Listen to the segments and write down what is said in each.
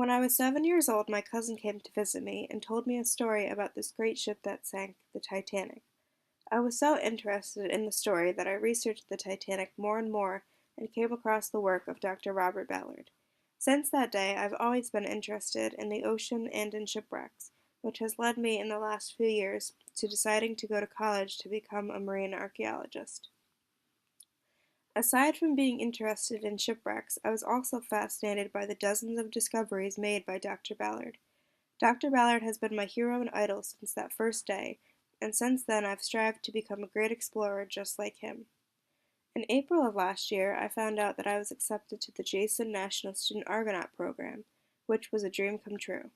When I was 7 years old, my cousin came to visit me and told me a story about this great ship that sank, the Titanic. I was so interested in the story that I researched the Titanic more and more and came across the work of Dr. Robert Ballard. Since that day, I've always been interested in the ocean and in shipwrecks, which has led me in the last few years to deciding to go to college to become a marine archaeologist. Aside from being interested in shipwrecks, I was also fascinated by the dozens of discoveries made by Dr. Ballard. Dr. Ballard has been my hero and idol since that first day, and since then I've strived to become a great explorer just like him. In April of last year, I found out that I was accepted to the Jason National Student Argonaut Program, which was a dream come true.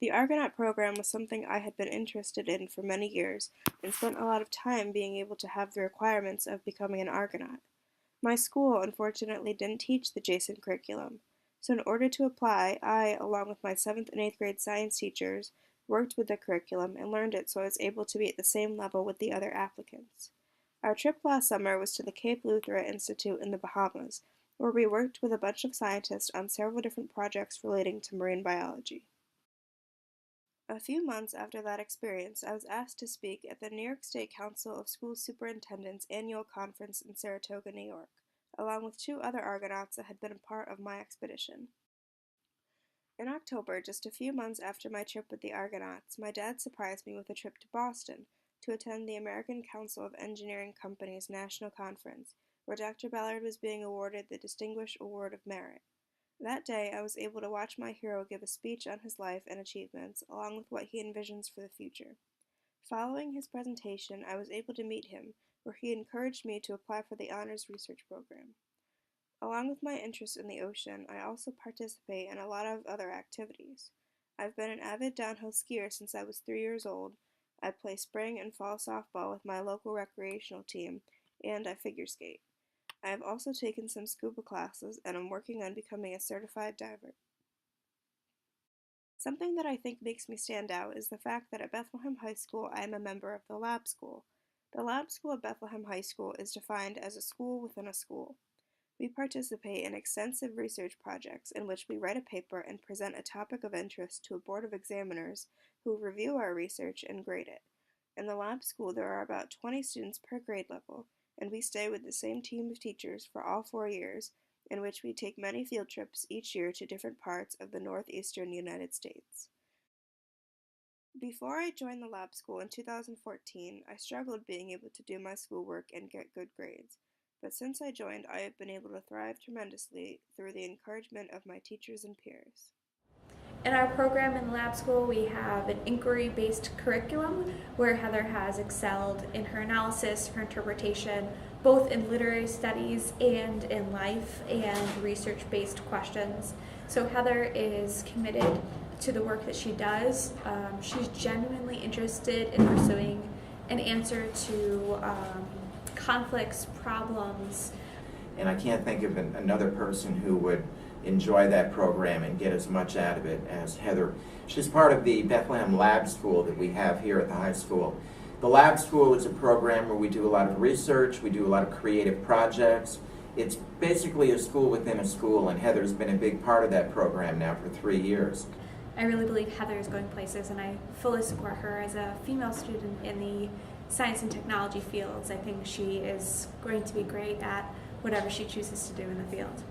The Argonaut program was something I had been interested in for many years and spent a lot of time being able to have the requirements of becoming an Argonaut. My school unfortunately didn't teach the Jason curriculum, so in order to apply, I, along with my 7th and 8th grade science teachers, worked with the curriculum and learned it so I was able to be at the same level with the other applicants. Our trip last summer was to the Cape Luthra Institute in the Bahamas, where we worked with a bunch of scientists on several different projects relating to marine biology. A few months after that experience, I was asked to speak at the New York State Council of School Superintendents annual conference in Saratoga, New York, along with 2 other Argonauts that had been a part of my expedition. In October, just a few months after my trip with the Argonauts, my dad surprised me with a trip to Boston to attend the American Council of Engineering Companies National Conference, where Dr. Ballard was being awarded the Distinguished Award of Merit. That day, I was able to watch my hero give a speech on his life and achievements, along with what he envisions for the future. Following his presentation, I was able to meet him, where he encouraged me to apply for the Honors Research Program. Along with my interest in the ocean, I also participate in a lot of other activities. I've been an avid downhill skier since I was 3 years old. I play spring and fall softball with my local recreational team, and I figure skate. I have also taken some scuba classes and am working on becoming a certified diver. Something that I think makes me stand out is the fact that at Bethlehem High School I am a member of the Lab School. The Lab School at Bethlehem High School is defined as a school within a school. We participate in extensive research projects in which we write a paper and present a topic of interest to a board of examiners who review our research and grade it. In the Lab School there are about 20 students per grade level, and we stay with the same team of teachers for all 4 years, in which we take many field trips each year to different parts of the northeastern United States. Before I joined the lab school in 2014, I struggled being able to do my schoolwork and get good grades, but since I joined, I have been able to thrive tremendously through the encouragement of my teachers and peers. In our program in lab school, we have an inquiry-based curriculum where Heather has excelled in her analysis, her interpretation, both in literary studies and in life and research-based questions. So Heather is committed to the work that she does. She's genuinely interested in pursuing an answer to conflicts, problems. And I can't think of another person who would enjoy that program and get as much out of it as Heather. She's part of the Bethlehem Lab School that we have here at the high school. The Lab School is a program where we do a lot of research, we do a lot of creative projects. It's basically a school within a school, and Heather's been a big part of that program now for 3 years. I really believe Heather is going places, and I fully support her as a female student in the science and technology fields. I think she is going to be great at whatever she chooses to do in the field.